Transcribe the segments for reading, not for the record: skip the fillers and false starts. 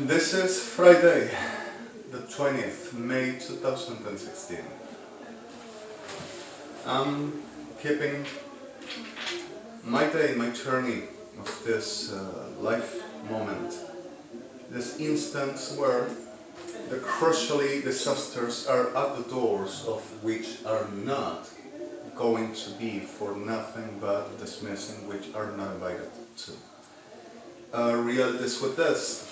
This is Friday, the 20th, May 2016. I'm keeping my day, my journey of this life moment, this instance where the crucially disasters are at the doors of which are not going to be for nothing but dismissing, which are not invited to. Realities with this.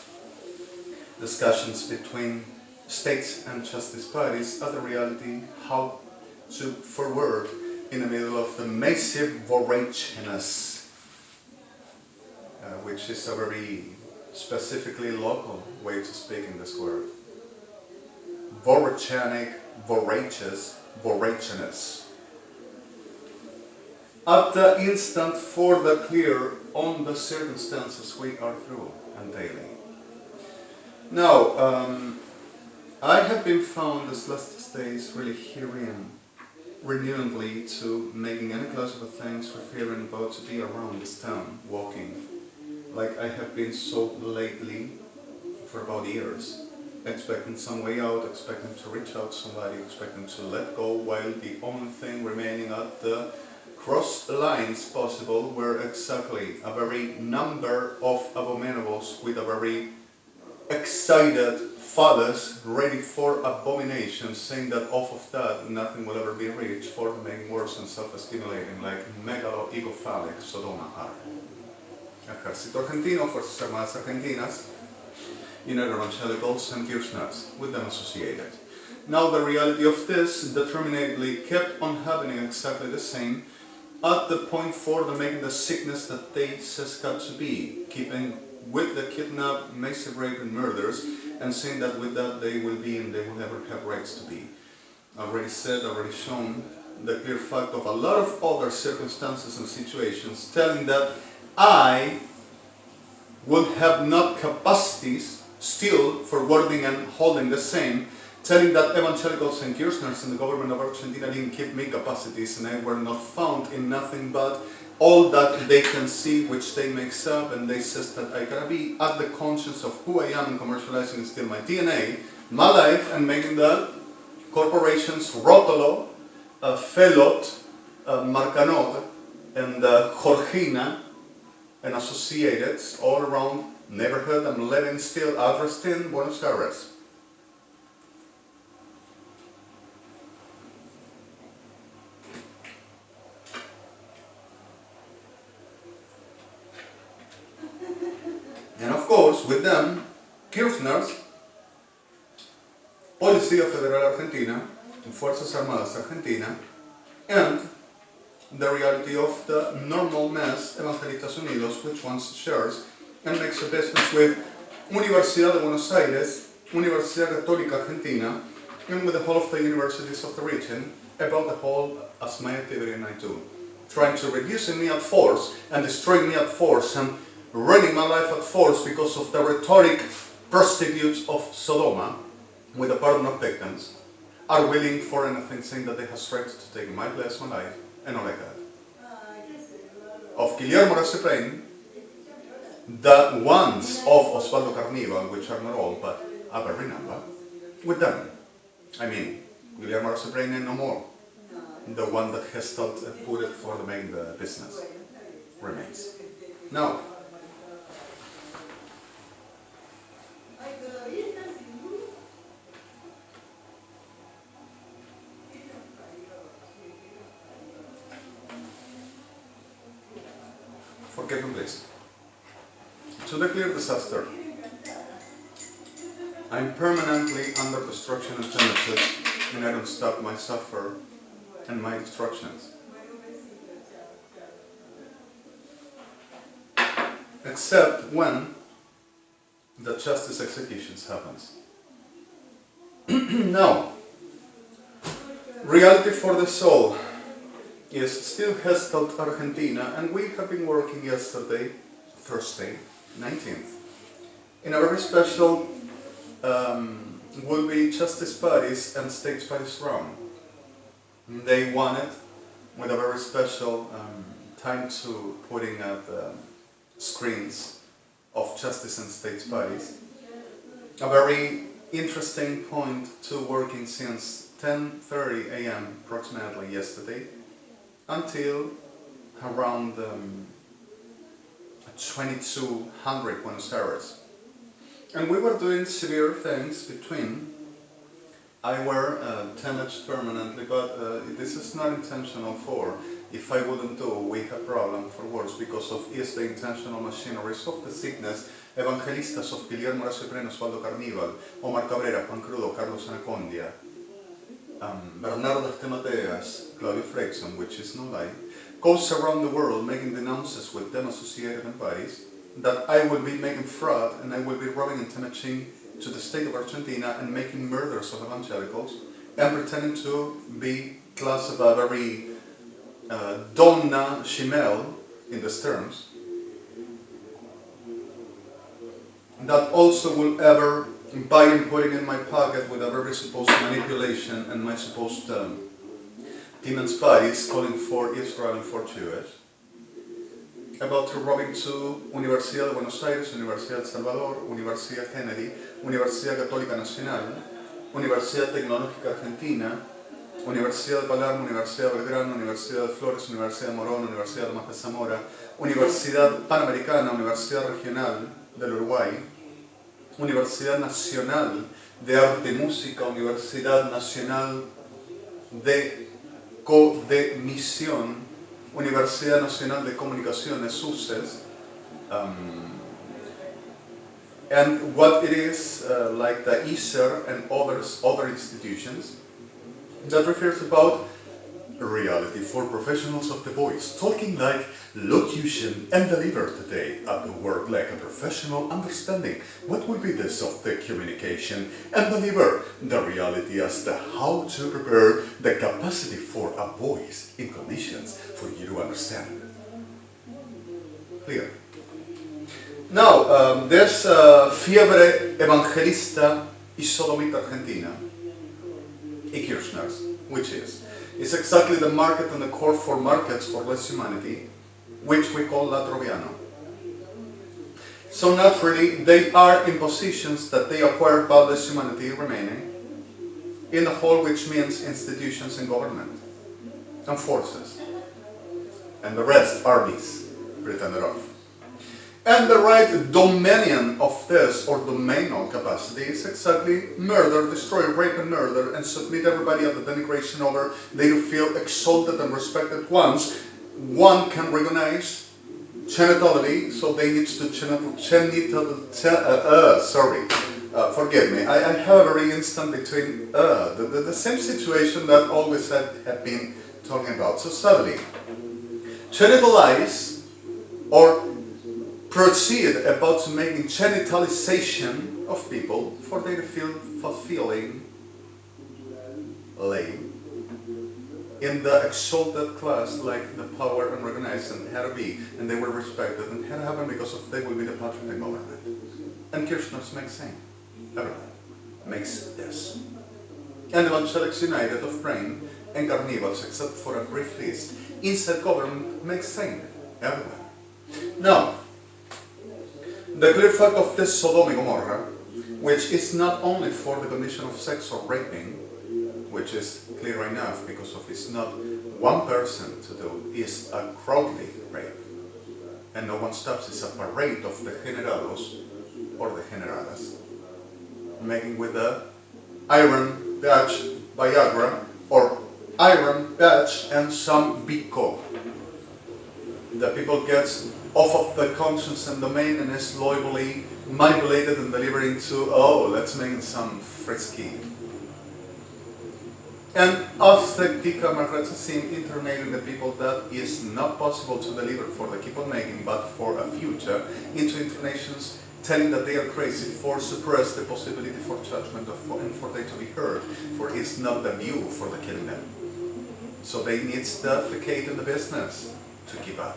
Discussions between states and justice parties are the reality how to forward in the middle of the massive voracious, which is a very specifically local way to speak in this word. Voracanic, voracious, voracious. At the instant for the clear on the circumstances we are through and daily. Now, I have been found these last days really hearing renewedly to making any class of things referring about to be around this town, walking, like I have been so lately for about years, expecting some way out, expecting to reach out to somebody, expecting to let go, while the only thing remaining at the cross lines possible were exactly a very number of abominables with a very excited fathers ready for abomination, saying that off of that nothing will ever be reached for making worse and self-stimulating, like megalo-egophalic Sodoma are. Ejército Argentino, Fuerzas Armadas Argentinas, Evangelicals and Kirchners, with them associated. Now the reality of this determinedly kept on happening exactly the same at the point for the making the sickness that they says got to be, keeping with the kidnap, massive rape and murders, and saying that with that they will be and they will never have rights to be. Already said, already shown, the clear fact of a lot of other circumstances and situations telling that I will have not capacities still for wording and holding the same, telling that evangelicals and Kirchners in the government of Argentina didn't give me capacities and I were not found in nothing but all that they can see, which they mix up, and they says that I gotta be at the conscience of who I am and commercializing still my DNA, my life, and making the corporations Rotolo, Felot, Marcanot, and Jorgina, and associated all around neighborhood. I'm living still addressed in Buenos Aires. And of course, with them, Kirchners, Policía Federal Argentina, Fuerzas Armadas Argentina, and the reality of the normal mass Evangelistas Unidos, which once shares and makes a business with Universidad de Buenos Aires, Universidad Católica Argentina, and with the whole of the universities of the region, about the whole as my activity and I do. Trying to reduce me at force and destroy me at force and running my life at force because of the rhetoric prostitutes of Sodoma, with a pardon of victims, are willing for anything, saying that they have strength to take my place, my life, and all like that. Of Guillermo Reseprain, the ones of Osvaldo Carnival, which are not all, but a very number, with them. I mean, Guillermo Reseprain and no more. The one that has put it for the main business remains. Now, forgive me please. To the clear disaster, I'm permanently under destruction and genesis, and I don't stop my suffer and my destructions. Except when the justice executions happens. Now, reality for the soul is still HTESDE Argentina, and we have been working yesterday, Thursday, 19th, in a very special, will be justice parties and state parties round. They wanted, with a very special time to putting up screens of justice and state parties, a very interesting point to working since 10:30 a.m. approximately yesterday until around 2200 Buenos Aires. And we were doing severe things between. I wear 10H permanently, but this is not intentional for. If I wouldn't do, we have problem for worse because of is the intentional machineries of the sickness. Evangelistas of Guillermo Horacio Pérez, Osvaldo Carníbal, Omar Cabrera, Juan Crudo, Carlos Anacondia, Bernardo Estemateas, Claudio Freixon, which is no lie, goes around the world making denounces with them associated entities that I will be making fraud and I will be robbing and damaging to the state of Argentina and making murders of evangelicals and pretending to be class of a very donna Chimel in these terms that also will ever buy and putting in my pocket with a very supposed manipulation and my supposed demons bodies calling for Israel and for Jewish about robbing to Universidad de Buenos Aires, Universidad de El Salvador, Universidad Kennedy, Universidad Católica Nacional, Universidad Tecnológica Argentina, Universidad de Palermo, Universidad de Belgrano, Universidad de Flores, Universidad de Morón, Universidad de Tomás de Zamora, Universidad Panamericana, Universidad Regional del Uruguay, Universidad Nacional de Arte y Música, Universidad Nacional de Misión, Universidad Nacional de Comunicaciones, UCES, and what it is like the ISER and other institutions that refers about reality for professionals of the voice, talking like locution and deliver today at the work like a professional understanding what will be this of the communication and deliver the reality as to how to prepare the capacity for a voice in conditions for you to understand. Clear? Now, there's fiebre evangelista y sodomita argentina, y Kirchner's, which is exactly the market and the core for markets for less humanity, which we call Latroviano. So naturally, they are in positions that they acquire by less humanity remaining in the whole, which means institutions and government and forces, and the rest armies pretended of. And the right dominion of this, or domainal capacity, is exactly murder, destroy, rape and murder, and submit everybody at the denigration over. They feel exalted and respected once one can recognize genitally, so they need to forgive me, I have a very instant between the same situation that always have been talking about. So suddenly, genitalize or proceed about making genitalization of people for they to feel fulfilling lame in the exalted class, like the power and recognized and had to be, and they were respected, and had to happen because of they will be the patron and government. And Kirchner's makes same. Everyone makes this. And Evangelics United of Brain and Carnivals, except for a brief list, inside government makes same. Everyone. Now, the clear fact of this Sodom and Gomorrah, which is not only for the condition of sex or raping, which is clear enough because of it's not one person to do, is a crowdly rape. And no one stops, it's a parade of the generados or the generadas, making with the iron patch Viagra or iron patch and some Bico. The people gets off of the conscience and domain and is loyally manipulated and delivering to, oh, let's make some frisky. And after seem internating the people that is not possible to deliver for the keep on making, but for a future, into internations telling that they are crazy for suppress the possibility for judgment and for they to be heard, for it's not the view for the killing them. So they need to defecate in the business to keep up.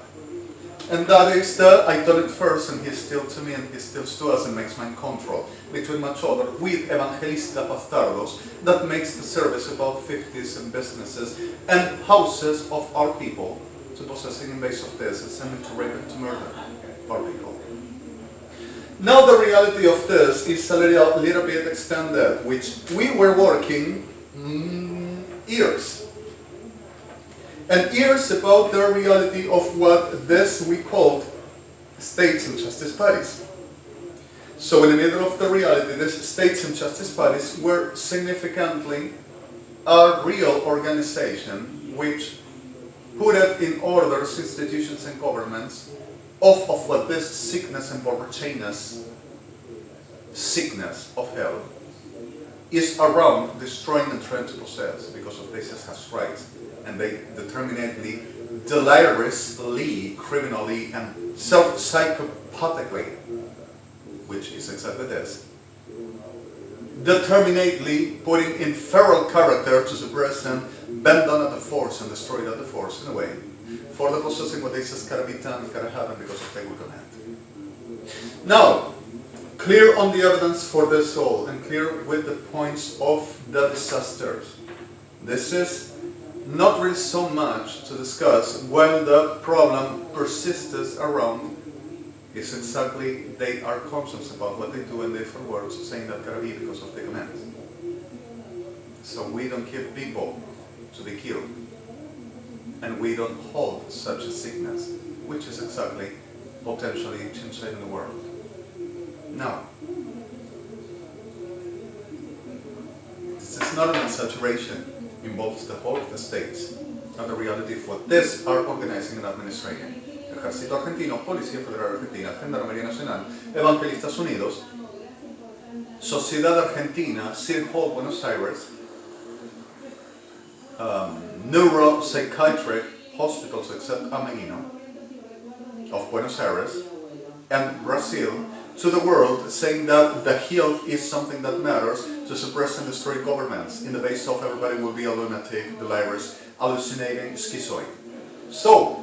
And that is the, I done it first, and he's still to me, and he still to us, and makes mind control between much other with Evangelista Bastardos that makes the service about 50s and businesses and houses of our people to possessing in base of this and sending to rape and to murder our people. Now the reality of this is a little bit extended, which we were working years. And years about the reality of what this we called states and justice bodies. So in the middle of the reality, these states and justice bodies were significantly a real organization which put it in order institutions and governments of what this sickness and borrachiness, sickness of hell, is around destroying and trying to possess, because of this has rights, and they determinately, deliriously, criminally, and psychopathically, which is exactly this, determinately putting in feral character to suppress and bend down at the force and destroy it at the force, in a way, for the possessing what they says gotta be done, gotta happen because of they will command. Now, clear on the evidence for this all, and clear with the points of the disasters. This is not really so much to discuss when the problem persists around. Is exactly they are conscious about what they do and they forward saying that gotta be because of the command. So we don't give people to be killed, and we don't hold such a sickness, which is exactly potentially changing the world. Now, this is not an exaggeration, involves the whole of the states and the reality of what these are organizing and administrating. Ejército Argentino, Policía Federal Argentina, Gendarmería Nacional, Evangelistas Unidos, Sociedad Argentina, City Hall, Buenos Aires, Neuropsychiatric Hospitals except Ameguino of Buenos Aires, and Brazil, to the world, saying that the health is something that matters to suppress and destroy governments. In the base of everybody will be a lunatic, delirious, hallucinating, schizoid. So,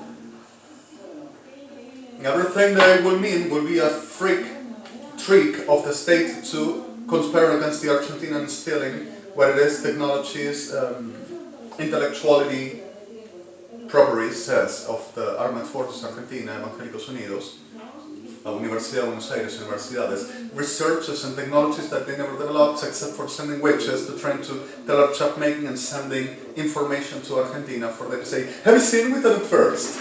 everything that it will mean will be a freak trick of the state to conspire against the Argentina and stealing what it is, technologies, intellectuality, properties, says, of the Armed Forces Argentina, Evangélicos Unidos, Universidad de Buenos Aires, universidades, researches and technologies that they never developed except for sending witches to try to tell our chap making and sending information to Argentina for them to say, have you seen with it first?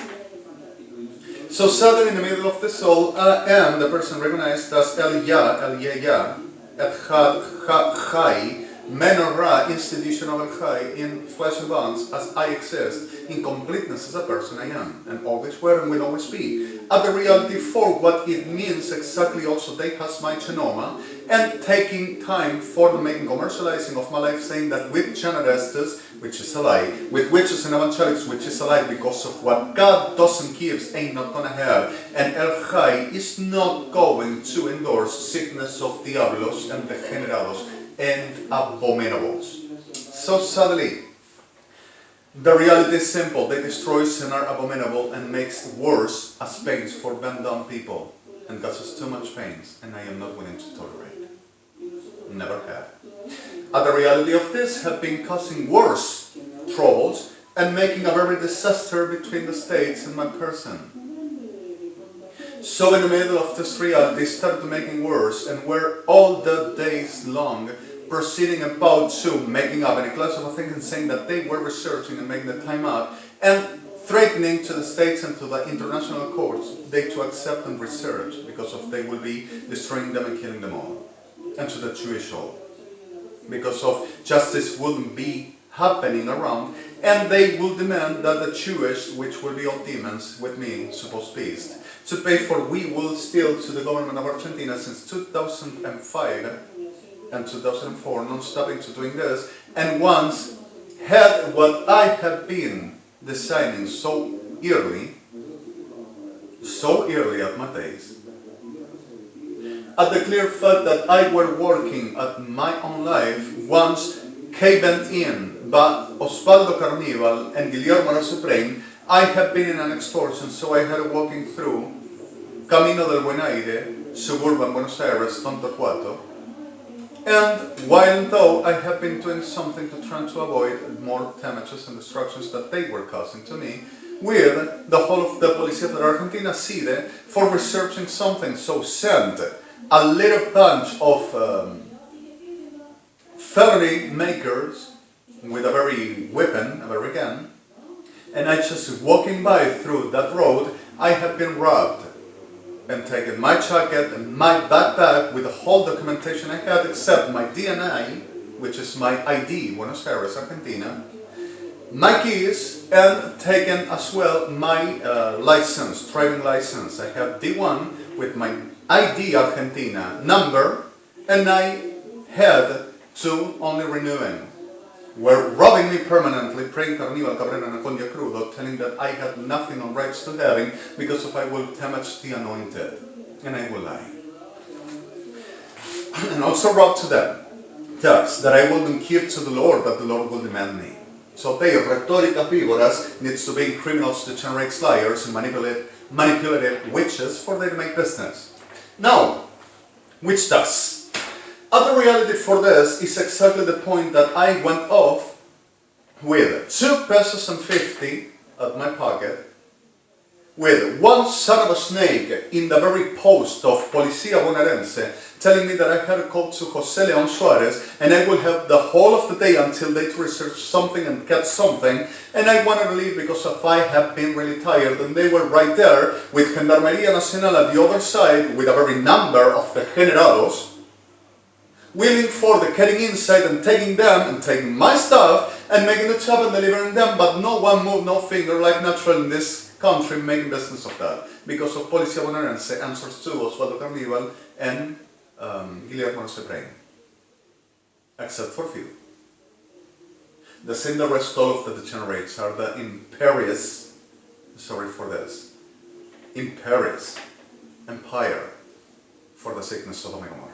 So suddenly in the middle of this all, I am the person recognized as LIAISON, HTESDE, Menorah, institution of El-High, in flesh and bones, as I exist, in completeness as a person I am, and always were and will always be. At the reality for what it means exactly also they has my genoma, and taking time for the making commercializing of my life, saying that with generestes, which is a lie, with witches and evangelics, which is a lie, because of what God doesn't give, ain't not gonna have, and El-High is not going to endorse sickness of diablos and degenerados and abominables. So suddenly, the reality is simple. They destroy and are abominable and makes worse as pains for bent down people and causes too much pains, and I am not willing to tolerate. Never have. And the reality of this have been causing worse troubles and making a very disaster between the states and my person. So in the middle of this reality started making worse, and were all the days long proceeding about to making up any class of things and saying that they were researching and making the time out and threatening to the states and to the international courts they to accept and research because of they will be destroying them and killing them all, and to the Jewish all, because of justice wouldn't be happening around, and they will demand that the Jewish, which will be all demons with me, supposed peace, to pay for we will steal to the government of Argentina since 2005 and 2004, non-stopping to doing this, and once had what I have been designing so early at my days, at the clear fact that I were working at my own life, once caved in by Osvaldo Carnival and Guillermo la Supreme, I have been in an extortion, so I had walking through Camino del Buen Aire, suburban Buenos Aires, Tontorquato, and while though I have been doing something to try to avoid more damages and destructions that they were causing to me, with the whole of the Policía Federal Argentina, SIDE, for researching something so sent a little bunch of felony makers with a very weapon, a very gun, and I just walking by through that road, I had been robbed and taken my jacket and my backpack with the whole documentation I had except my DNA, which is my ID, Buenos Aires, Argentina, my keys, and taken as well my license, driving license. I have D1 with my ID Argentina number, and I had to only renewing. Were robbing me permanently, praying Carnival Cabrera and Condia Crudo, telling that I had nothing on rights to having because if I will damage the anointed, and I will lie. And also rob to them, thus that I wouldn't give to the Lord, but the Lord will demand me. So they, rhetoricas víboras, needs to be criminals, degenerates, liars, and manipulative witches for their make business. Now, which does? Other reality for this is exactly the point that I went off with 2 pesos and 50 at my pocket, with one son of a snake in the very post of Policía Bonaerense telling me that I had to call to José León Suárez and I will have the whole of the day until they research something and get something, and I wanted to leave because if I have been really tired, and they were right there with Gendarmería Nacional at the other side with a very number of the generados willing for the getting inside and taking them and taking my stuff and making the job and delivering them, but no one moved, no finger, like natural in this country making business of that because of Policía Bonaerense answers to Osvaldo Carnival and Guillermo Seprén, except for few. The same the rest all of the degenerates are the imperious, sorry for this, imperious empire for the sickness of Omega Gomorrah.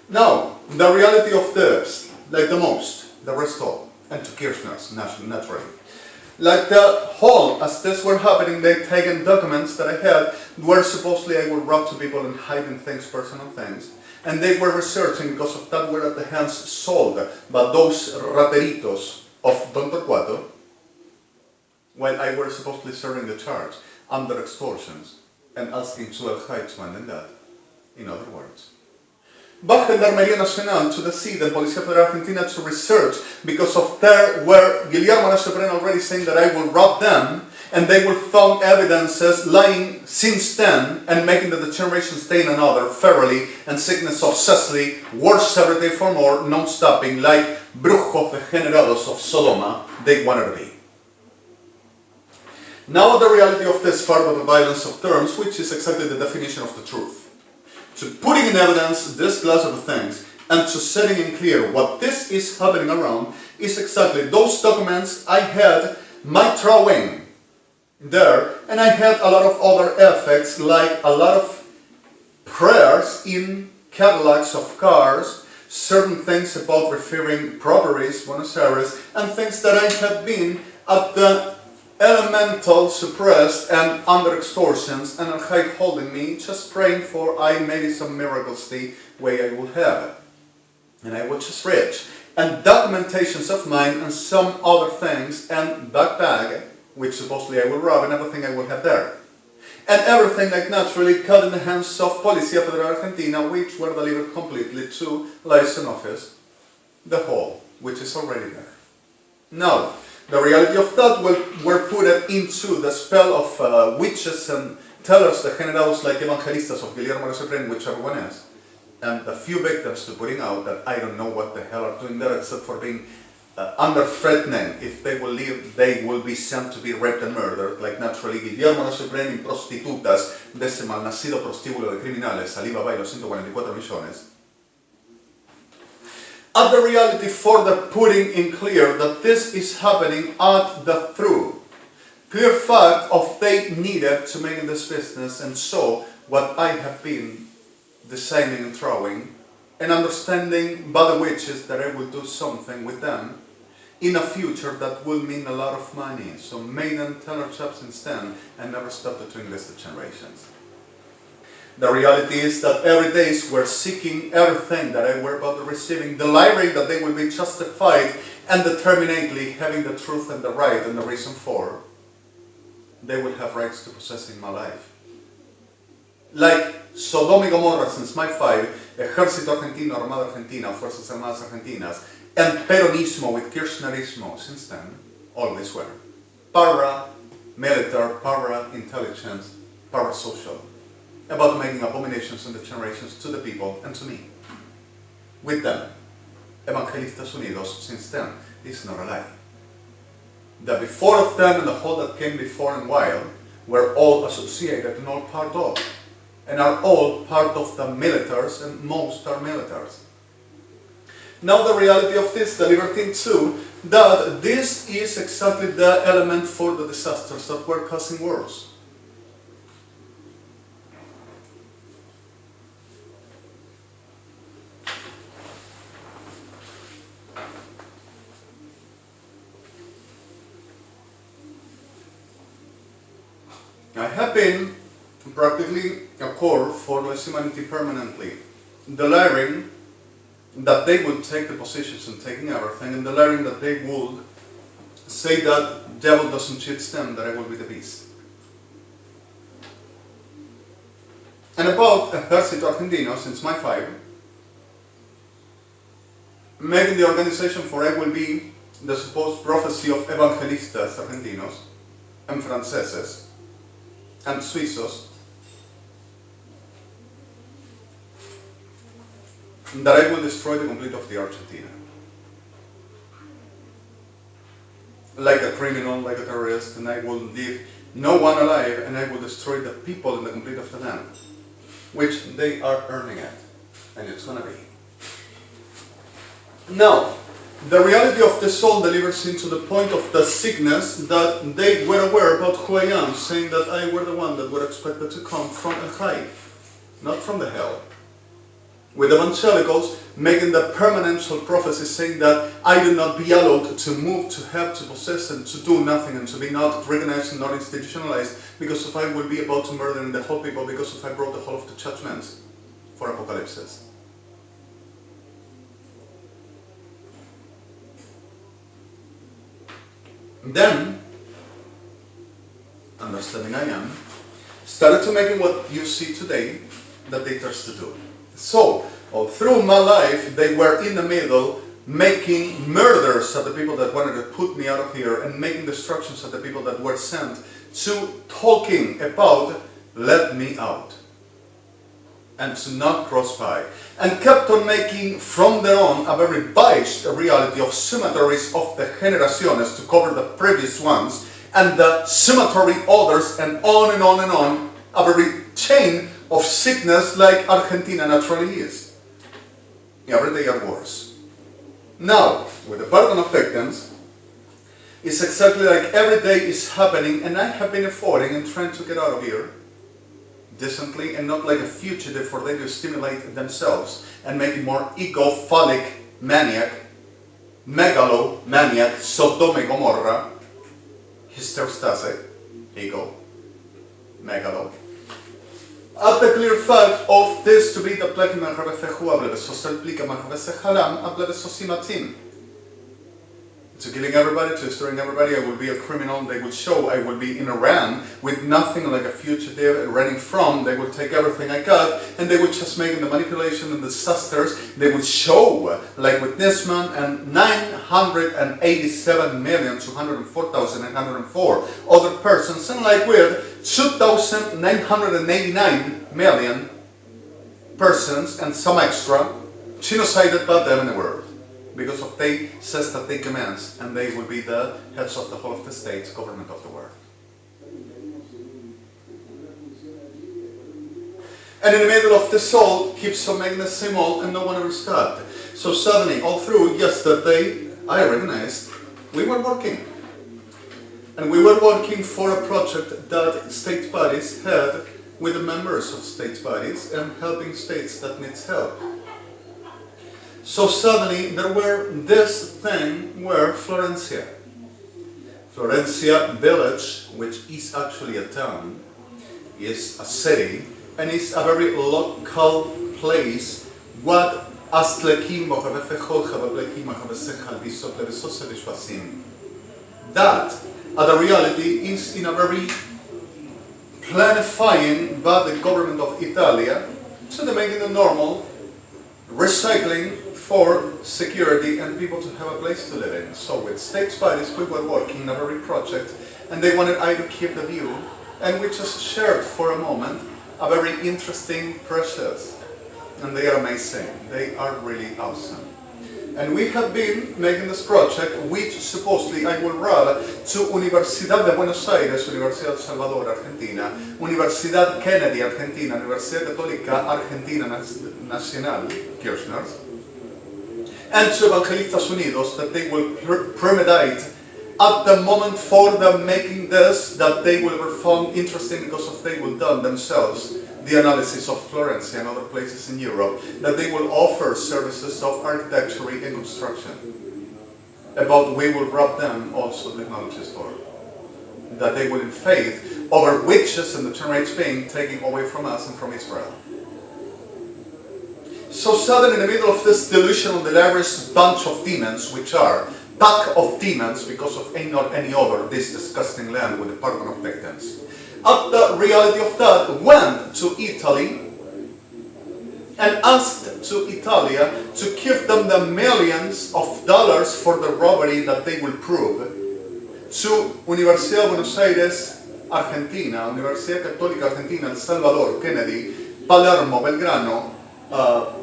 Now, the reality of this, like the most, the rest all, and to Kirchner's naturally. Like the whole, as this were happening, they taken documents that I had where supposedly I would rob to people and hiding things, personal things. And they were researching because of that were at the hands sold by those rateritos of Don Torquato, while I were supposedly serving the charge under extortions and asking to El Haj to end that, in other words. But Gendarmería Nacional to the seat and Policía Federal Argentina to research because of there were Guillermo Seprén already saying that I will rob them and they will found evidences lying since then and making the degeneration stay in another fairly and sickness obsessively worse every day for more non-stopping like brujos degenerados of Sodoma they wanted to be. Now the reality of this part of the violence of terms, which is exactly the definition of the truth. To putting in evidence this class of things and to setting in clear what this is happening around is exactly those documents I had my drawing there, and I had a lot of other effects like a lot of prayers in catalogs of cars, certain things about referring properties, Buenos Aires, and things that I had been at the elemental, suppressed, and under extortions, and Al-Haj holding me, just praying for maybe some miracles the way I would have it. And I would just reach. And documentations of mine and some other things, and backpack, which supposedly I will rob, and everything I would have there. And everything, like naturally, cut in the hands of Policía Federal Argentina, which were delivered completely to LIAISON office, the whole, which is already there. Now, the reality of that were put into the spell of witches and tellers, the generados like evangelistas of Guillermo Seprén, which everyone is, and a few victims to putting out that I don't know what the hell are doing there except for being under threatening. If they will leave, they will be sent to be raped and murdered, like naturally Guillermo Seprén in prostitutas de ese malnacido prostíbulo de criminales, Alibaba y los 144 millones. At the reality for the putting in clear that this is happening at the through clear fact of they needed to make this business and so what I have been designing and drawing and understanding by the witches that I will do something with them in a future that will mean a lot of money. So made them teller jobs instead and never stopped doing this to generations. The reality is that every day we're seeking everything that I were about to receiving, deliring that they will be justified and determinately having the truth and the right and the reason for, they will have rights to possessing my life. like Sodoma y Gomorra since my 5, Ejército Argentino, Armada Argentina, Fuerzas Armadas Argentinas, and Peronismo with Kirchnerismo since then, always were para-military, para-intelligence, para-social, about making abominations and degenerations to the people and to me. With them, Evangelistas Unidos since then is not a lie. The before of them and the whole that came before and while were all associated and all part of, and are all part of the militaries, and most are militaries. Now the reality of this, the libertine too, that this is exactly the element for the disasters that were causing wars. I have been practically a core for less humanity permanently, declaring that they would take the positions and taking everything, and declaring that they would say that devil doesn't cheat them, that I will be the beast. And about Ejército Argentino, since my 5, making the organization for I will be the supposed prophecy of Evangelistas Argentinos and Franceses and Suizos, that I will destroy the complete of the Argentina. Like a criminal, like a terrorist, and I will leave no one alive, and I will destroy the people in the complete of the land, which they are earning it, and it's gonna be. Now, the reality of the soul delivers into the point of the sickness that they were aware about who I am, saying that I were the one that were expected to come from a high, not from the hell. With evangelicals making the permanential prophecy saying that I do not be allowed to move, to have, to possess, and to do nothing, and to be not recognized and not institutionalized, because if I will be about to murder the whole people, because if I brought the whole of the judgments for apocalypse. Then, understanding I am, started to making what you see today that they thirst to do. So, all through my life, they were in the middle, making murders at the people that wanted to put me out of here, and making destructions at the people that were sent, to talking about, let me out, and to not cross by. And kept on making, from there on, a very biased reality of sumatories of the generaciones to cover the previous ones, and the summatory others, and on and on and on, a very chain of sickness like Argentina naturally is. Every day are worse. Now, with the burden of victims, it's exactly like every day is happening, and I have been avoiding and trying to get out of here decently, and not like a fugitive for them to stimulate themselves and make it more ego-phallic maniac, megalomaniac, Sodoma y Gomorra, hysterostase, ego, megalo. At the clear fact of this to be the plek merhavefehu ablevesosel plika merhavesehalam ablevesosimatim. To killing everybody, to destroying everybody, I will be a criminal. They will show I will be in Iran with nothing, like a fugitive running from. They will take everything I got, and they will just make the manipulation and disasters. They will show, like with Nisman and 987,204,904 other persons, and like with 2,989 million persons and some extra genocided by them in the world. Because of they says that they commands, and they will be the heads of the whole of the states, government of the world. And in the middle of the soul keeps on making the same old, and no one ever stopped. So suddenly, all through yesterday, I recognized we were working. And we were working for a project that state bodies had with the members of state bodies and helping states that needs help. So suddenly there were this thing where Florencia village, which is actually a town, is a city, and is a very local place, what that the reality is in a very planifying by the government of Italia to the making the normal recycling for security and people to have a place to live in. So with state spies we were working on a very project, and they wanted I to keep the view, and we just shared for a moment a very interesting process. And they are amazing. They are really awesome. And we have been making this project, which supposedly I will run to Universidad de Buenos Aires, Universidad Salvador, Argentina, Universidad Kennedy, Argentina, Universidad Católica Argentina Nacional, Kirchners, and to Evangelistas Unidos, that they will premeditate at the moment for them making this, that they will be found interesting because of they will done themselves the analysis of Florence and other places in Europe, that they will offer services of architecture and construction. About we will rob them also technologies for. That they will in faith over witches and the termites being taken away from us and from Israel. So suddenly in the middle of this delusion of the largest bunch of demons, which are pack of demons because of not any other, this disgusting land with the pardon of victims. At the reality of that, went to Italy and asked to Italia to give them the millions of dollars for the robbery that they will prove. To Universidad de Buenos Aires, Argentina, Universidad Católica Argentina, El Salvador, Kennedy, Palermo, Belgrano,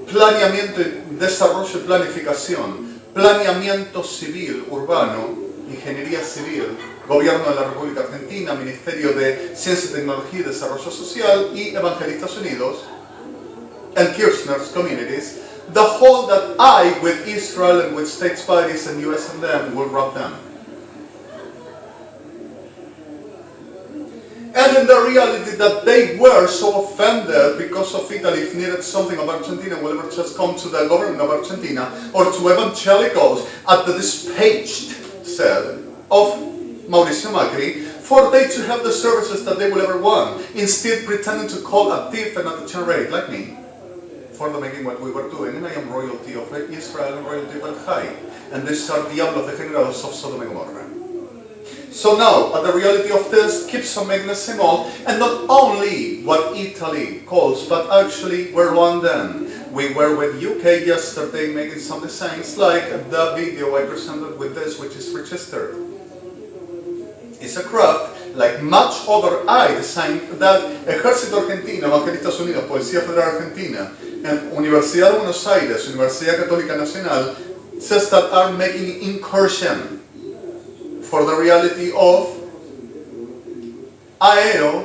planeamiento, desarrollo y planificación, planeamiento civil, urbano, ingeniería civil, Gobierno de la República Argentina, Ministerio de Ciencia, Tecnología y Desarrollo Social y Evangelistas Unidos, and Kirchner's communities, the whole that I, with Israel and with state spies and US and them, will rob them. And in the reality that they were so offended because of Italy needed something of Argentina, will ever just come to the government of Argentina or to evangelicals at the dispatched said of Mauricio Macri, for they to have the services that they will ever want, instead pretending to call a thief and a degenerate like me, for the making what we were doing, and I am royalty of Israel and royalty of El High, and these are diablos degenerados of Sodom and Gomorrah. So now, at the reality of this, keeps on making the same all, and not only what Italy calls, but actually we're London. We were with UK yesterday making some designs like the video I presented with this, which is registered. It's a craft like much other I designed that Ejército Argentino, Evangelistas Unidos, Policía Federal Argentina, and Universidad de Buenos Aires, Universidad Católica Nacional, says that are making incursion for the reality of aero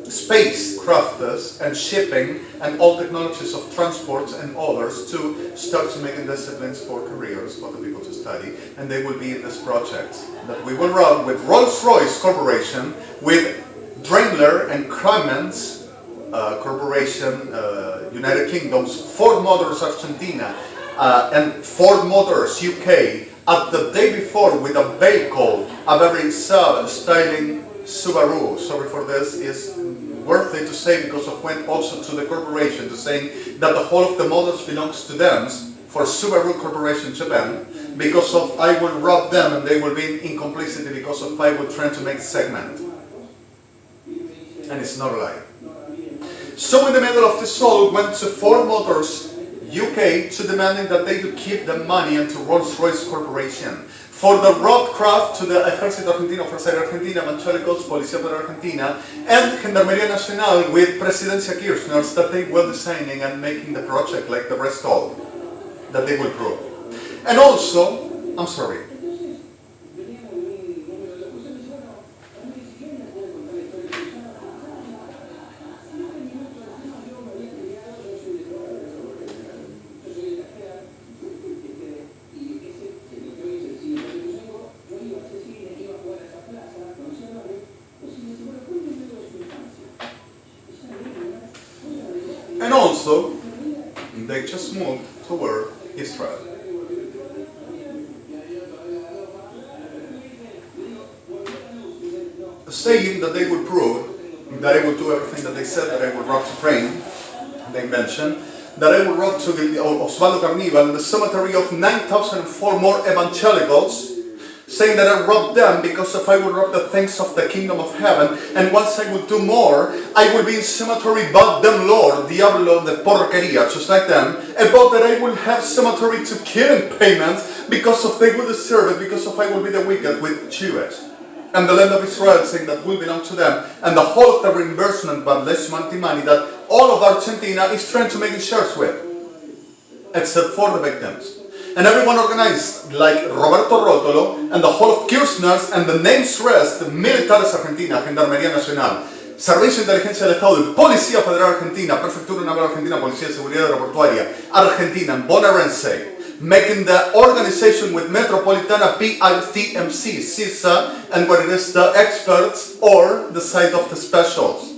space crafters and shipping and all technologies of transport and others to start to making disciplines for careers for the people to study, and they will be in this project that we will run with Rolls-Royce Corporation, with Daimler and Cummins Corporation, United Kingdoms, Ford Motors Argentina, and Ford Motors UK at the day before with a vehicle, a very styling Subaru. Sorry for this, is worth it to say because of went also to the corporation to say that the whole of the models belongs to them for Subaru Corporation Japan, because of I will rob them and they will be in complicity because of I will try to make segment. And it's not a lie. So in the middle of this all went to Ford Motors UK to demanding that they would keep the money and to Rolls-Royce Corporation. For the roadcraft to the Ejército Argentino, Fuerza Aérea Argentina, Evangelicals, Policía Federal Argentina, and Gendarmería Nacional with Presidencia Kirchner's that they were designing and making the project like the rest all that they will prove. And also, I'm sorry. And also, they just moved toward Israel. Saying that they would prove that I would do everything that they said, that I would rob to Ukraine, they mentioned, that I would rob to the Osvaldo Carnival in the cemetery of 9,004 more evangelicals, saying that I robbed them because if I would rob the things of the kingdom of heaven, and once I would do more, I will be in cemetery, but them Lord, diablo de porquería, just like them, about that I will have cemetery to kill in payment, because of they will deserve it, because of I will be the wicked with Jewish. And the land of Israel, saying that will belong to them, and the whole of the reimbursement, but less money that all of Argentina is trying to make shares with, except for the victims. And everyone organized, like Roberto Rótolo, and the whole of Kirchner's, and the names rest, Militares Argentina, Gendarmería Nacional, Servicio de Inteligencia del Estado, Policía Federal Argentina, Prefectura Naval Argentina, Policía de Seguridad Aeroportuaria, Argentina, and bonaerense, making the organization with Metropolitana, PITMC, CISA, and what it is, the experts, or the side of the specials.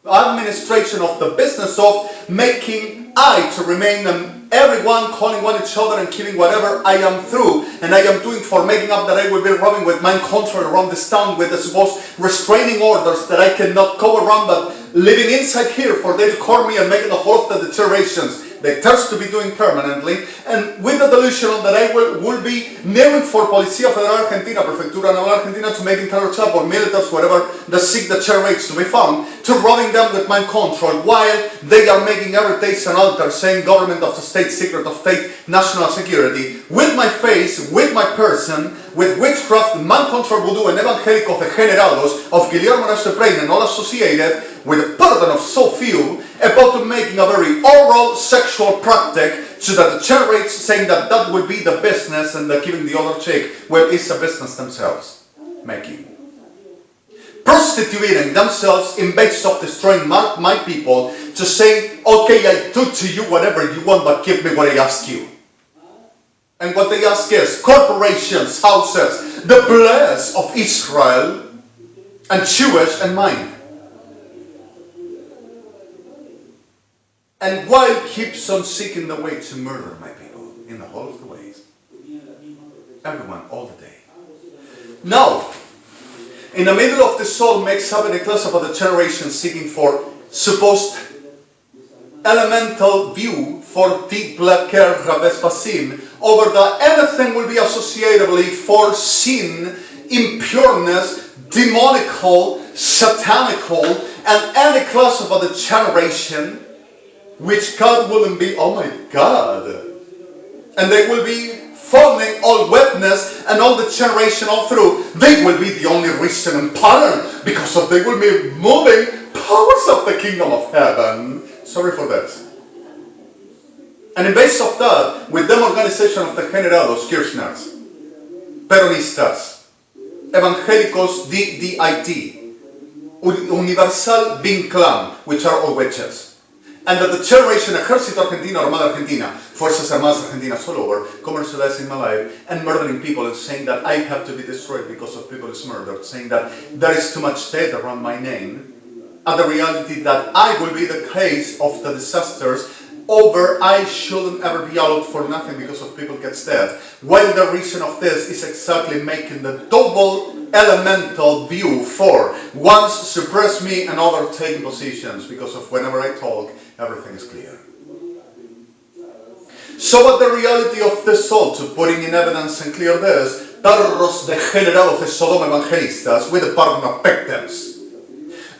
Administration of the business of making I to remain everyone calling one each other and killing whatever I am through, and I am doing for making up that I will be robbing with mind control around this town with the supposed restraining orders that I cannot go around, but living inside here for they to call me and making the whole of the deteriorations they thirst to be doing permanently, and with the delusion that I will be kneeling for Policía Federal Argentina, Prefectura Naval Argentina, to making terror trap or militaries, whatever the seek the chair rates to be found, to robbing them with mind control, while they are making every day an altar saying government of the state, secret of state, national security, with my face, with my person, with witchcraft, mind control voodoo, and evangélicos degenerados of Guillermo Resteprein and all associated, with the burden of so few, about to making a very oral sexual practice, so that the chair rates saying that that would be the business, and the giving the other check, well, it's a business themselves making. Prostituting themselves in base of destroying my people, to say, okay, I do to you whatever you want, but give me what I ask you. And what they ask is corporations, houses, the bless of Israel, and Jewish and mine. And while keeps on seeking the way to murder my people in the whole of the ways. Everyone, all the day. Now, in the middle of the soul makes up a class of the generation seeking for supposed elemental view for Dipleker Rabespasim over the anything will be associatably for sin, impureness, demonical, satanical, and any class of the generation which God wouldn't be, oh my God. And they will be following all witness and all the generation all through. They will be the only reason and pattern, because of they will be moving powers of the kingdom of heaven. Sorry for that. And in base of that, with them organization of the generados, Kirchners, Peronistas, Evangélicos DDIT, Universal Vinclam, which are all witches. And that the generation Ejército Argentina, Armada Argentina, Fuerzas Armadas Argentinas all over, commercializing my life and murdering people and saying that I have to be destroyed because of people is murdered, saying that there is too much death around my name, and the reality that I will be the case of the disasters over I shouldn't ever be allowed for nothing because of people gets dead. While the reason of this is exactly making the double elemental view for one's suppress me and other taking positions, because of whenever I talk, everything is clear. So what the reality of this soul, to putting in evidence and clear this, perros degenerados de Sodoma evangelistas with the pardon of victims.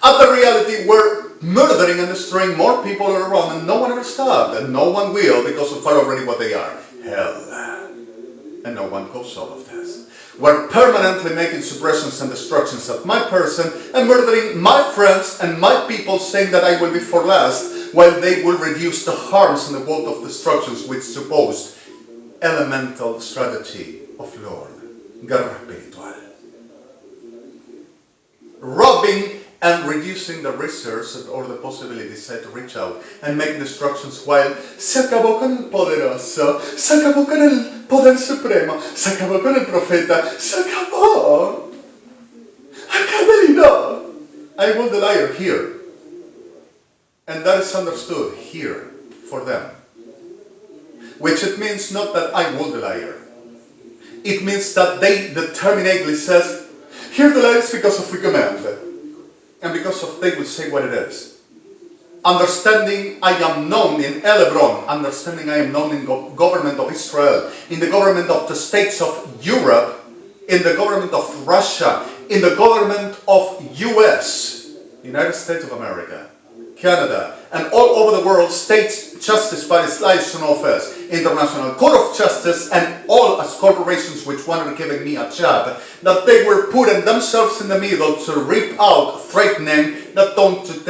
At the reality we're murdering and destroying more people around, and no one ever stopped, and no one will, because of already what they are. Hell. And no one goes all of this. We're permanently making suppressions and destructions of my person and murdering my friends and my people, saying that I will be for last, while they will reduce the harms and the world of destructions with supposed elemental strategy of Lord. Guerra espiritual. Robbing and reducing the resources or the possibilities to reach out and make destructions, while se acabó con el poderoso, se acabó con el poder supremo, se acabó con el profeta, se acabó. I will the liar here. And that is understood here for them. Which it means not that I will the liar. It means that they determinately says, here the lies because of we command. And because of they will say what it is. Understanding I am known in Elebron, understanding I am known in government of Israel, in the government of the states of Europe, in the government of Russia, in the government of US, United States of America, Canada, and all over the world, states justice bodies, liaison office, International Court of Justice, and all as corporations which wanted giving me a job, that they were putting themselves in the middle to rip out, threatening that don't you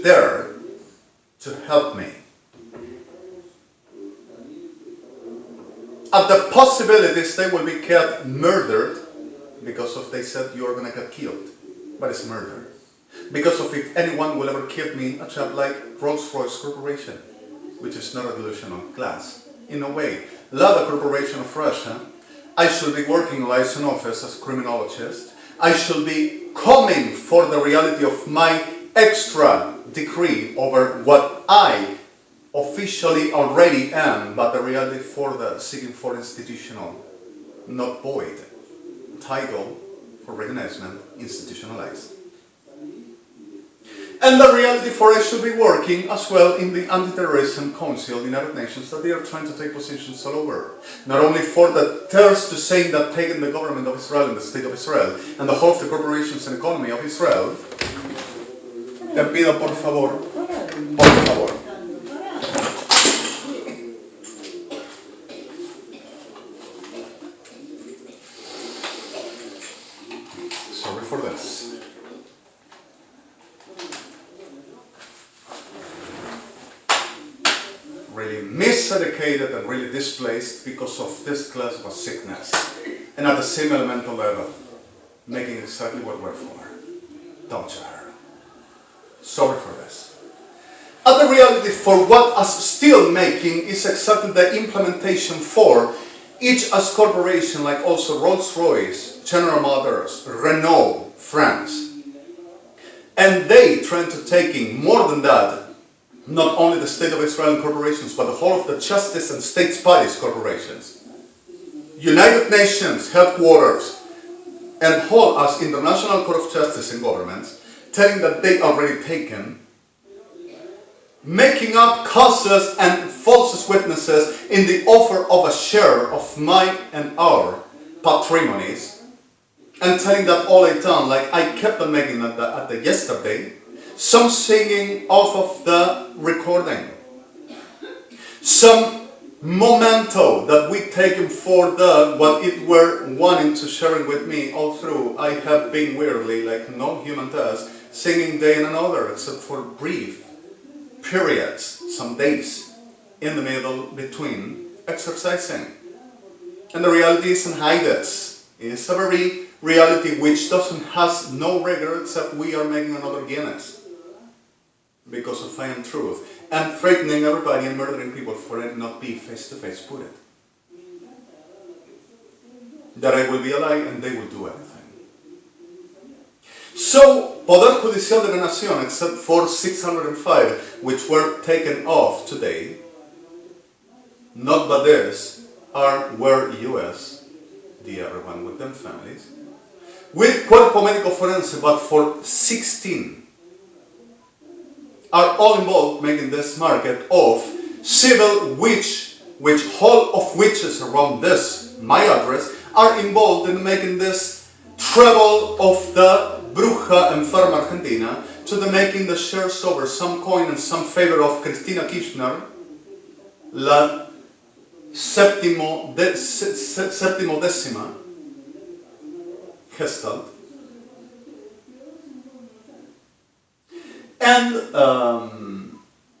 dare to help me. At the possibilities they will be kept murdered because of they said you are going to get killed, but it's murder. Because of if anyone will ever give me a job like Rolls-Royce Corporation, which is not a delusional class. In a way, Lada Corporation of Russia, I should be working in liaison office as criminologist. I should be coming for the reality of my extra degree over what I officially already am, but the reality for the seeking for institutional, not void, title for recognizement, institutionalized. And the reality for I should be working as well in the Anti-Terrorism Council of the United Nations, that they are trying to take positions all over. Not only for the terrorists to say that taking the government of Israel and the state of Israel and the whole of the corporations and economy of Israel. Te pido por favor, por favor. Sorry for this. Really miseducated and really displaced because of this class of a sickness, and at the same elemental level, making exactly what we're for. Don't you hurt. Sorry for this. And the reality for what us still making is exactly the implementation for each as corporation, like also Rolls-Royce, General Motors, Renault, France. And they trying to taking more than that, not only the State of Israel and corporations, but the whole of the justice and states bodies corporations. United Nations headquarters and whole as International Court of Justice and governments, telling that they already taken, making up causes and false witnesses in the offer of a share of my and our patrimonies, and telling that all I done, like I kept on making at the yesterday, some singing off of the recording, some memento that we taken for the what it were wanting to sharing with me all through. I have been weirdly, like no human does, singing day and another, except for brief periods, some days in the middle between exercising. And the reality is in Hades. It's a very reality which doesn't has no rigor except we are making another Guinness. Because of I am truth, and threatening everybody and murdering people for it not be face-to-face put it. That I will be a lie and they will do anything. So, Poder Judicial de la Nación, except for 605, which were taken off today, not but this, were US, the everyone with them families, with Cuerpo Médico Forense, but for 16 are all involved making this market of civil which whole of witches around this, my address, are involved in making this treble of the Bruja Enferma Argentina to the making the shares over some coin and some favor of Cristina Kirchner, la séptimo décima Gestalt. And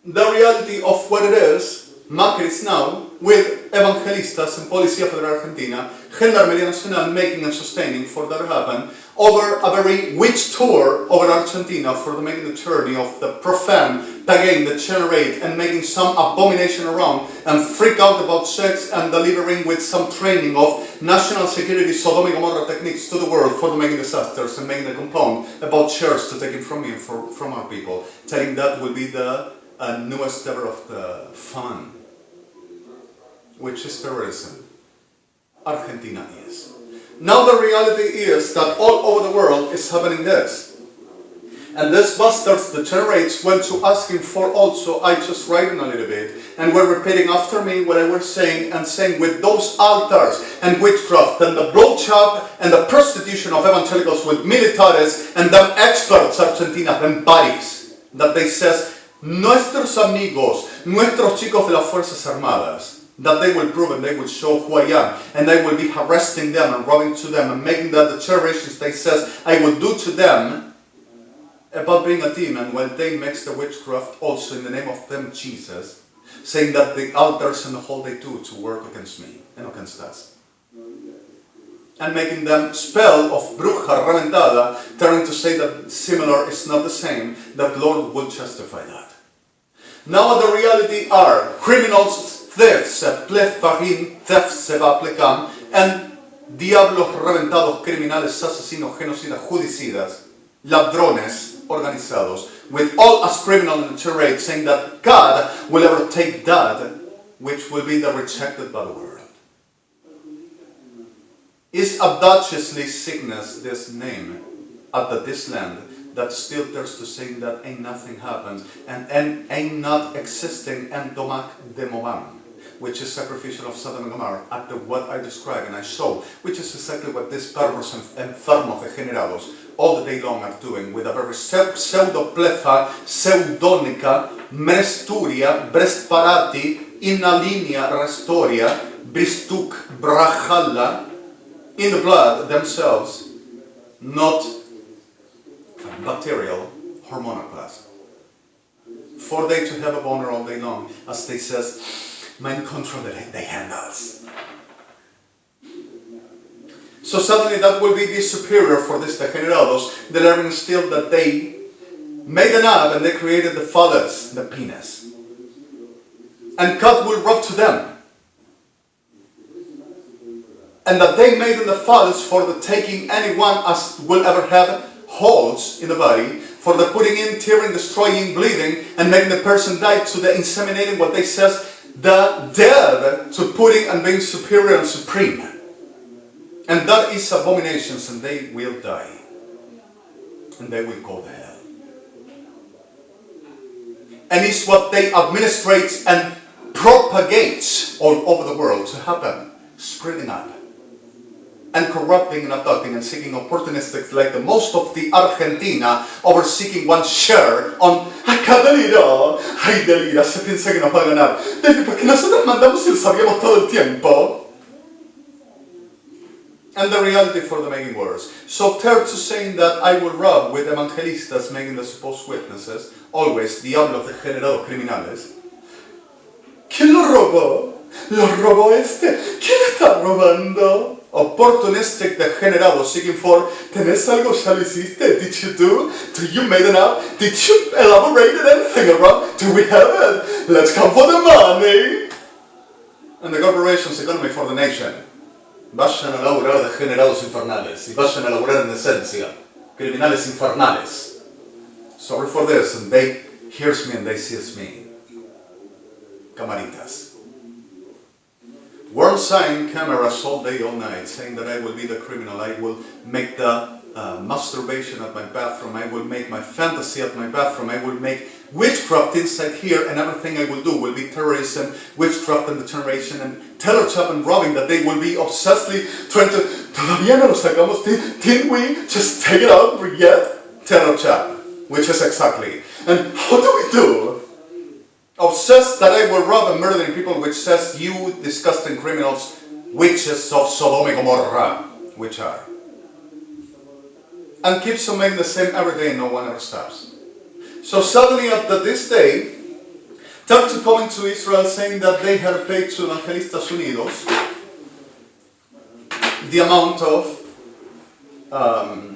the reality of what it is, Macri is now with evangelistas and Policía Federal Argentina, Gendarmería Nacional making and sustaining for that to happen over a very witch tour over Argentina for the making the journey of the profane, again, that generate and making some abomination around and freak out about sex and delivering with some training of national security Sodom and Gomorrah techniques to the world for the making disasters and making the compound about shares to take it from me and from our people, telling that will be the newest ever of the fun, which is terrorism. Argentina is. Now the reality is that all over the world is happening this. And these bastards, the generates, went to asking for also, I just writing a little bit, and were repeating after me what I was saying, and saying with those altars and witchcraft and the blowjob and the prostitution of evangelicals with militares and them experts, Argentina, them buddies, that they says, nuestros amigos, nuestros chicos de las Fuerzas Armadas, that they will prove and they will show who I am, and I will be harassing them and robbing to them and making that the generations they says I will do to them about being a demon, while they mix the witchcraft also in the name of them Jesus, saying that the altars and the whole they do to work against me and against us. And making them spell of bruja reventada, trying to say that similar is not the same, that Lord will justify that. Now the reality are criminals, thefts, plefagin, thefts se va a aplicar, and diablos reventados, criminales, asesinos, genocidas, judicidas, ladrones, organizados, with all as criminal in the charade, saying that God will ever take that which will be the rejected by the world. Is audaciously sickness this name at this land that still dares to say that ain't nothing happens and ain't not existing endomac demoban, which is sacrificial of Sodom and Gomorrah, at the what I describe and I show, which is exactly what these perros enfermos degenerados all the day long are doing, with a very pseudo-plefa, pseudónica, mesturia, brestparati, inalinea restoria, bristuk, brajalla, in the blood themselves, not bacterial, hormonal class. For they to have a boner all day long, as they says, mind control that they handles. So suddenly that will be the superior for these degenerados, the learning still that they made an up and they created the phallus, the penis. And God will rub to them. And that they made in the phallus for the taking anyone as will ever have holes in the body, for the putting in, tearing, destroying, bleeding, and making the person die, to the inseminating, what they says, the dead, to putting and being superior and supreme. And that is abominations, and they will die. And they will go to hell. And it's what they administrate and propagates all over the world to happen, spreading up. And corrupting and abducting and seeking opportunistics like the most of the Argentina over seeking one share on acá delira, ay delira, se piensa que nos va a ganar, porque nosotros mandamos y lo sabíamos todo el tiempo. And the reality for the making worse. So third to saying that I will rob with evangelistas making the supposed witnesses, always diablos degenerados criminales. ¿Quién lo robó? ¿Lo robó este? ¿Quién está robando? Opportunistic degenerado seeking for, ¿tenés algo? ¿Ya lo hiciste? Did you do? Do you made it up? Did you elaborate anything around? Do we have it? Let's come for the money. And the corporation's economy for the nation. Vayan a laburar degenerados infernales y vayan a laburar en esencia, criminales infernales. Sorry for this, and they hears me and they sees me. Camaritas. World sign cameras all day, all night, saying that I will be the criminal. I will make the masturbation at my bathroom. I will make my fantasy at my bathroom. I will make witchcraft inside here, and everything I will do will be terrorism, witchcraft and degeneration, and terror trap and robbing, that they will be obsessively trying to, todavía no lo sacamos, didn't we just take it out yet? Terror trap, which is exactly. And how do we do? Obsessed that I will rob and murdering people, which says you disgusting criminals, witches of Sodom and Gomorrah, which are. And keeps on making the same every day and no one ever stops. So suddenly at this day, Turkey coming to Israel saying that they had paid to Evangelistas Unidos the amount of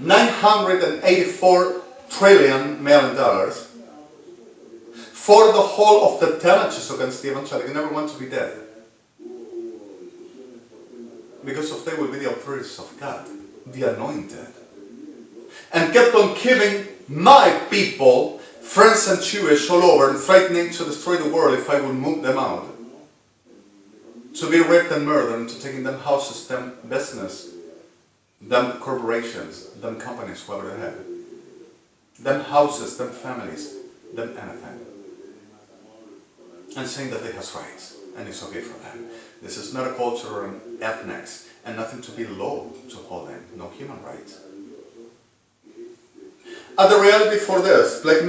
984 trillion million dollars for the whole of the damages against the evangelical. They never want to be dead. Because of they will be the authorities of God, the anointed. And kept on killing my people, friends and Jewish all over, and threatening to destroy the world if I would move them out. To be raped and murdered, and to taking them houses, them business, them corporations, them companies, whoever they have. them houses, them families, them anything. And saying that they has rights, and it's okay for them. This is not a culture or an ethnics, and nothing to be low to hold them, no human rights. And the reality for this, kept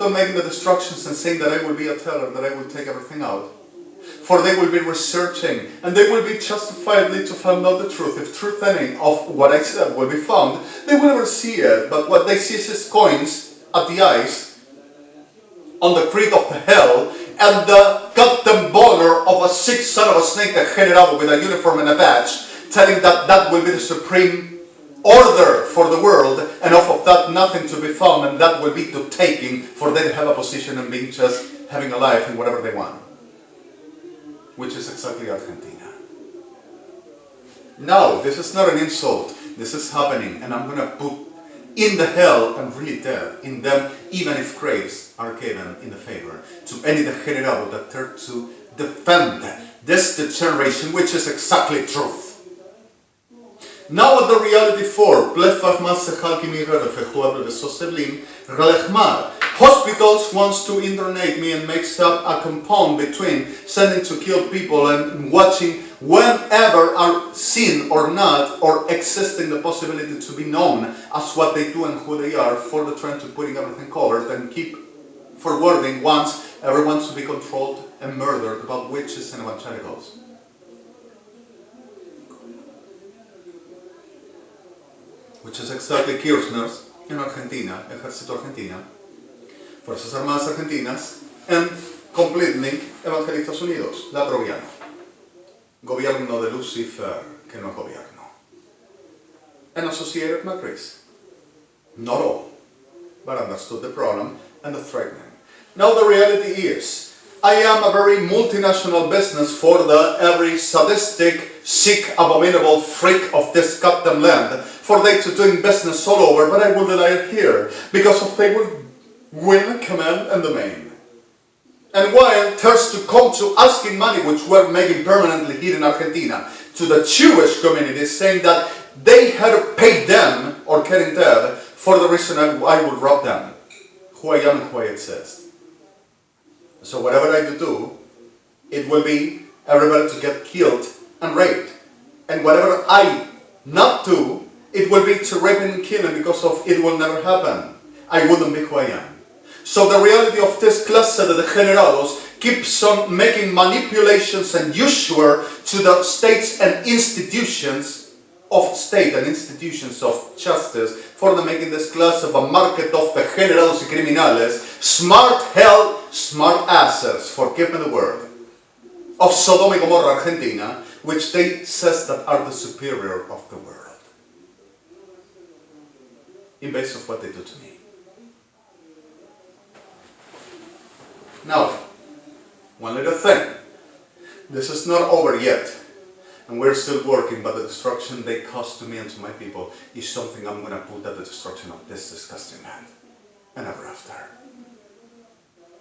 on making the destructions and saying that I will be a teller, that I will take everything out. For they will be researching, and they will be justifiably to find out the truth. If truth any of what I said will be found, they will never see it, but what they see is coins at the eyes, on the creek of the hell, and the goddamn banner of a sick son of a snake that headed out with a uniform and a badge, telling that that will be the supreme order for the world, and off of that nothing to be found, and that will be to taking, for they have a position and being just having a life in whatever they want. Which is exactly Argentina. Now, this is not an insult, this is happening, and I'm going to put in the hell and really dead in them, even if graves are given in the favor to any degenerado that dare to defend this degeneration, which is exactly truth. Now at the reality for hospitals wants to internate me and makes up a compound between sending to kill people and watching whenever are seen or not, or existing the possibility to be known as what they do and who they are, for the trend to putting everything covered and keep forwarding once everyone's to be controlled and murdered about witches and evangelicals. Which is exactly Kirchner's in Argentina, Ejército Argentina, Fuerzas Armadas Argentinas, and completely Evangelistas Unidos, la troviana. Gobierno de Lucifer, que no es gobierno. And associated Macris. Not all, but understood the problem and the threatening. Now the reality is, I am a very multinational business for the every sadistic, sick, abominable freak of this goddamn land, for they to doing business all over, but I will deny it here, because of they will win, command, and domain. And while there's to come to asking money, which we're making permanently here in Argentina, to the Jewish community, saying that they had to pay them, or getting dead, for the reason I would rob them, who I am and who I exist. So whatever I do, it will be everybody to get killed and raped. And whatever I not do, it will be to rape and kill, and because of it will never happen. I wouldn't be who I am. So the reality of this clase de degenerados keeps on making manipulations and usury to the states and institutions of state and institutions of justice for the making this class of a market of degenerados y criminales, smart hell, smart asses, for keeping the word, of Sodom y Gomorrah, Argentina, which they says that are the superior of the world. In base of what they do to me. Now, one little thing. This is not over yet. And we're still working, but the destruction they caused to me and to my people is something I'm going to put at the destruction of this disgusting land. And ever after.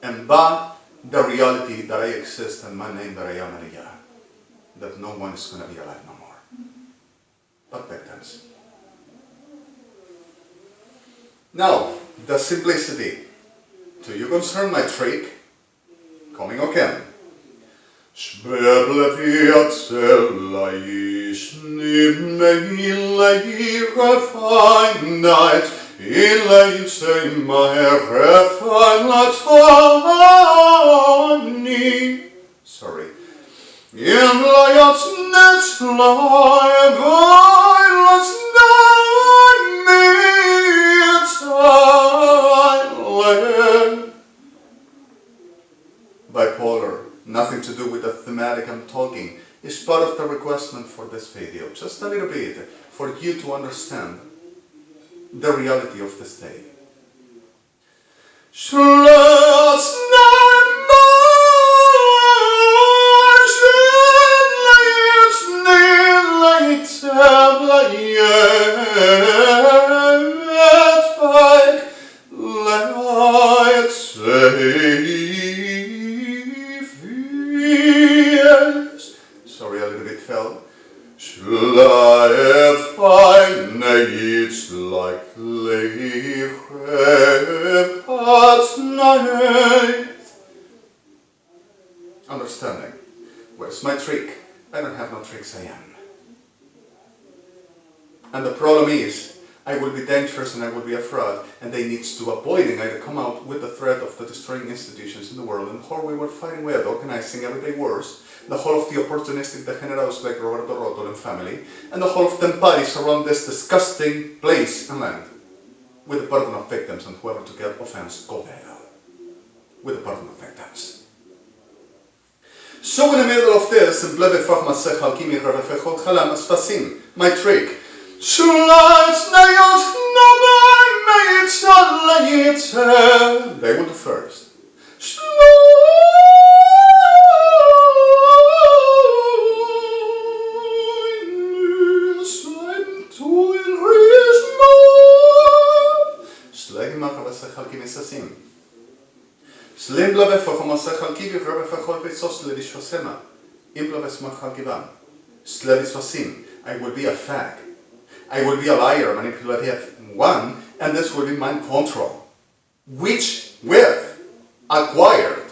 And by the reality that I exist and my name that I am Maria, that no one is going to be alive no more. But victims. Now, the simplicity. Do you concern my trick? Coming again. Sorry. Bipolar, nothing to do with the thematic I'm talking, is part of the requestment for this video. Just a little bit, for you to understand the reality of this day. Sorry, a little bit fell. It's like my understanding. Where's my trick? I don't have no tricks, I am. And the problem is, I will be dangerous and I will be a fraud, and they need to avoiding either come out with the threat of the destroying institutions in the world, and how we were fighting with, organizing everyday wars, the whole of the opportunistic degenerados like Roberto Rotol and family, and the whole of them parties around this disgusting place and land, with the burden of victims, and whoever to get offense, go there, with the burden of victims. So in the middle of this, my trick, they will do first. I will be a fag. I will be a liar, manipulative one, and this will be mind control, which with acquired,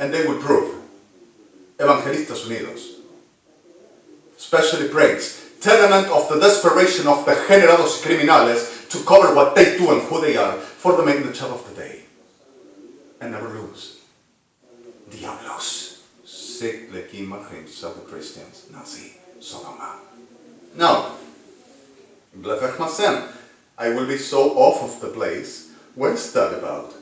and they will prove. Evangelistas Unidos, especially praise, tenement of the desperation of the generados criminales to cover what they do and who they are for the main job of the day. And never lose. Diablos. Sick lekim self Christians. Nazi. Sodoma. Now, I will be so off of the place. What is that about?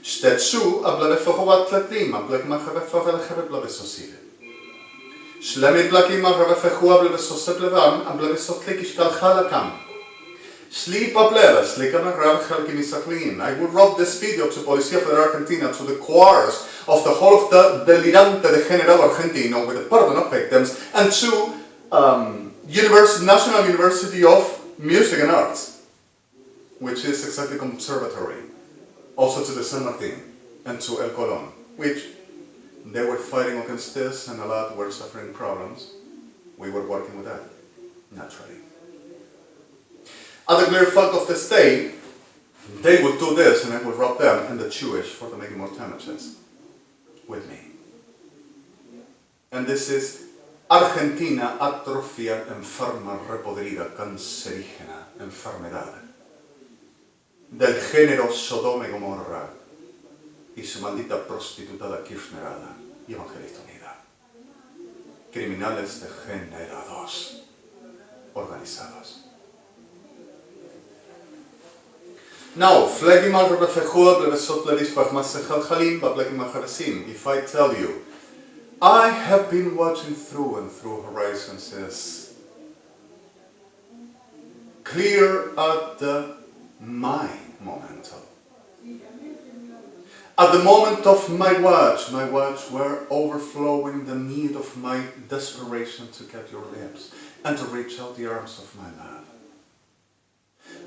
Stetsu a blave fochovat letlim, a blek machave fochel chave blave sosile. Shlemit blakim a blave fechua blave soseplevam, a blave sotlikish kalchalakam. Sleep a bleve, slikam a rav chalkimisaklim. I will rob this video to Policía Federal Argentina, to the choirs of the whole of the delirante degenerado Argentino with the pardon of victims, and to National University of Music and Arts, which is exactly conservatory. Also to the San Martin and to El Colón, which they were fighting against this and a lot were suffering problems. We were working with that, naturally. At the clear fact of the state, they would do this and I would rob them and the Jewish for making more damages with me. And this is Argentina atrofia enferma repodrida cancerígena enfermedad del género Sodoma y Gomorra y su maldita prostitutada kirchnerada y evangelista unida. Criminales degenerados, organizados. Now, if I tell you, I have been watching through and through Horizons is clear at the my momentum. At the moment of my watch were overflowing the need of my desperation to get your lips and to reach out the arms of my love.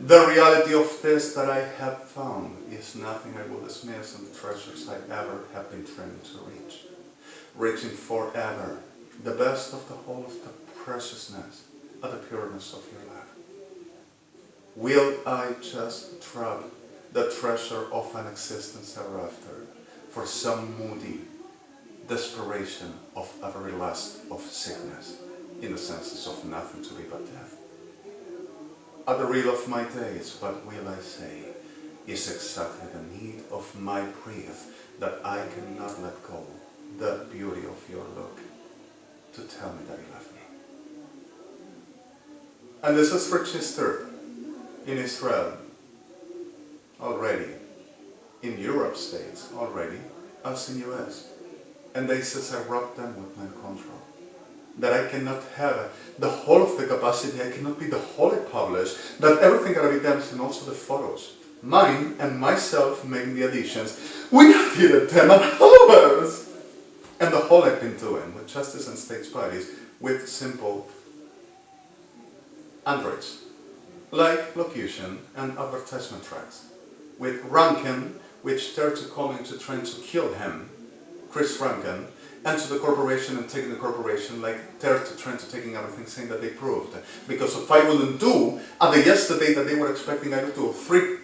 The reality of this that I have found is nothing I will dismiss and the treasures I ever have been training to reach. Reaching forever, the best of the whole of the preciousness of the pureness of your love. Will I just trap the treasure of an existence ever after for some moody desperation of every lust of sickness in the senses of nothing to be but death? At the reel of my days, what will I say is exactly the need of my breath that I cannot let go, the beauty of your look, to tell me that you love me. And this is registered in Israel already, in Europe states already, as in US. And they says I robbed them with mind control. That I cannot have the whole of the capacity, I cannot be the wholly published, that everything gotta be them and also the photos. Mine and myself making the additions We needed 10 hours! And the whole I've been doing with justice and state parties with simple androids, like locution and advertisement tracks, with Rankin, which dared to call him to trying to kill him, Chris Rankin, and to the corporation and taking the corporation, like dared to trying to taking everything, saying that they proved. Because if I wouldn't do, at the yesterday that they were expecting I would do 3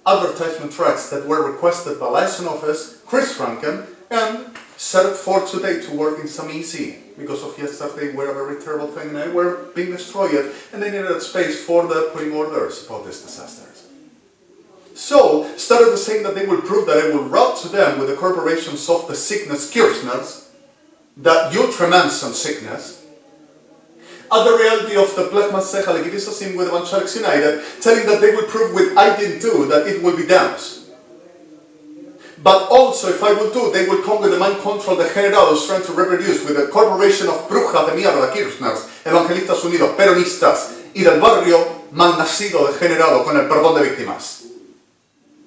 advertisement tracks that were requested by LIAISON office, Chris Rankin, and set it for today to work in some easy. Because of yesterday were a very terrible thing and they were being destroyed and they needed space for the putting orders about these disasters. So, started saying that they will prove that I will route to them with the corporations of the sickness Kirchners, that ultramanson sickness, at the reality of the Blech Masecha Legivisosim with Evangelics United, telling that they will prove with I didn't do that it will be dams. But also, if I will do, they will come with the mind control de generados trying to reproduce with the corporation of brujas de mierda, Kirchners, Evangelistas Unidos, Peronistas, y del barrio mal nacido degenerado con el perdón de víctimas.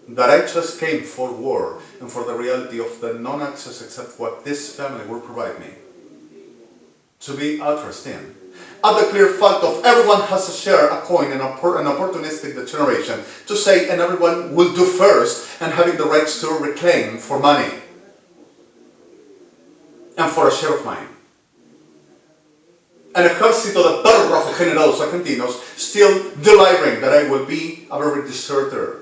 That I just came for war and for the reality of the non-access except what this family will provide me to be addressed in. At the clear fact of everyone has a share, a coin, an opportunistic degeneration to say, and everyone will do first, and having the rights to reclaim for money and for a share of mine. An ejército de perros degenerados argentinos still delivering that I will be a very deserter.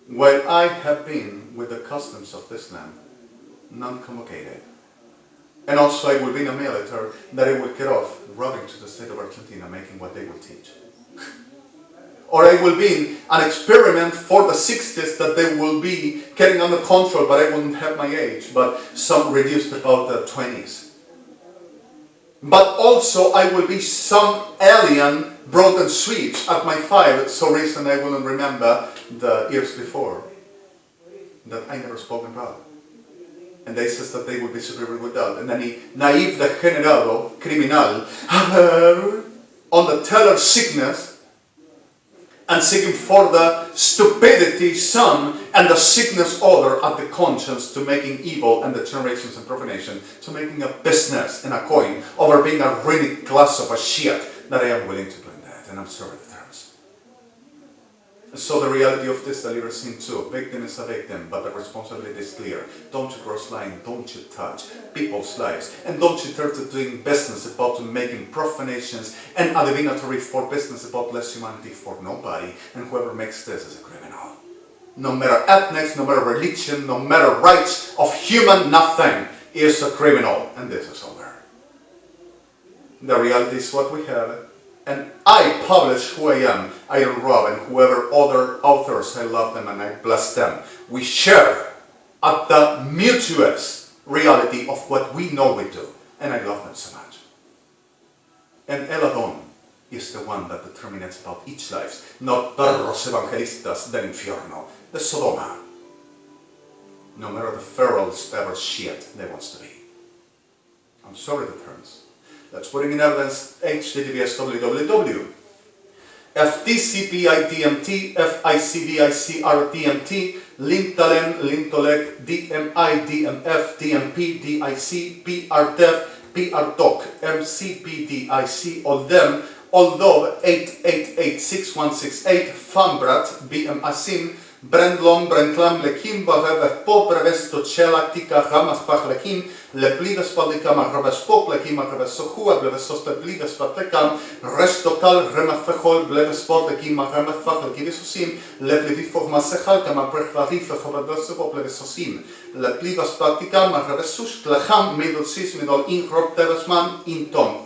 While I have been with the customs of this land, non-convocated. And also I will be in a military that I will get off robbing to the state of Argentina, making what they will teach. Or I will be an experiment for the 60s that they will be getting under control, but I wouldn't have my age, but some reduced about the 20s. But also I will be some alien broken switch at my 5, so reason I wouldn't remember the years before that I never spoken about. And they says that they would be superior without. And then he, naive degenerado, criminal, on the teller sickness, and seeking for the stupidity some and the sickness other at the conscience to making evil and the generations and profanation, to making a business and a coin over being a really class of a shit that I am willing to bring that. And I'm sorry the terms. So the reality of this delivers in too. Victim is a victim, but the responsibility is clear. Don't you cross line, don't you touch people's lives, and don't you turn to doing business about making profanations and a divinatory for business about less humanity for nobody, and whoever makes this is a criminal. No matter ethnics, no matter religion, no matter rights of human, nothing is a criminal, and this is over. The reality is what we have. And I publish who I am, I don't rob, and whoever other authors, I love them and I bless them. We share at the mutuous reality of what we know we do, and I love them so much. And El Adon is the one that determines about each life, not perros evangelistas del infierno, the Sodoma. No matter the feral ever shit they wants to be. I'm sorry the terms. Let's put it in evidence, HTTPS www. FTCPI DMT, FICVICR DMT, Lintalen, Lintolec, DMI, DMF, DMP, DIC, PRDEF, PRDOC, MCPDIC, Oldem, Oldov, 8886168, FAMBRAT, BMASIM, Brendlom, Brenklam, Lekim, Bavev, Po, Prevesto, Chela, Tika, Ramas, Pachlekim, Leplives, Padikam, Ravespok, Lekim, Ravesokua, Blevesos, Leplives, Patekam, Restokal, Remafehol, Blevespot, Lekim, Ramafach, Lekivisosim, Leplivifov, Masechal, Kama Prechlavif, Hobadosov, Blevesosim, Leplivas, Patikam, Ravesus, Tlecham, Middle Sis, Middle Inkrop, Tevesman, Intom,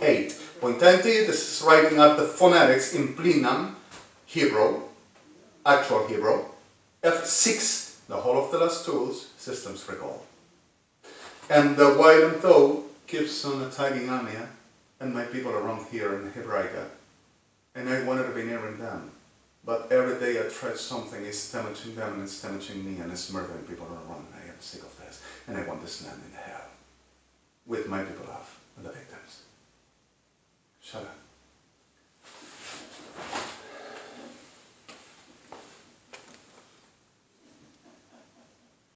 8.20. This is writing at the phonetics in Plinam, Hebrew, actual Hebrew. F6, the whole of the last tools, systems recall. And the while and though keeps on attacking Amia and my people around here in Hebraica. And I wanted to be nearing them. But every day I try something, it's damaging them and it's damaging me and it's murdering people around me. I am sick of this. And I want this land in hell. With my people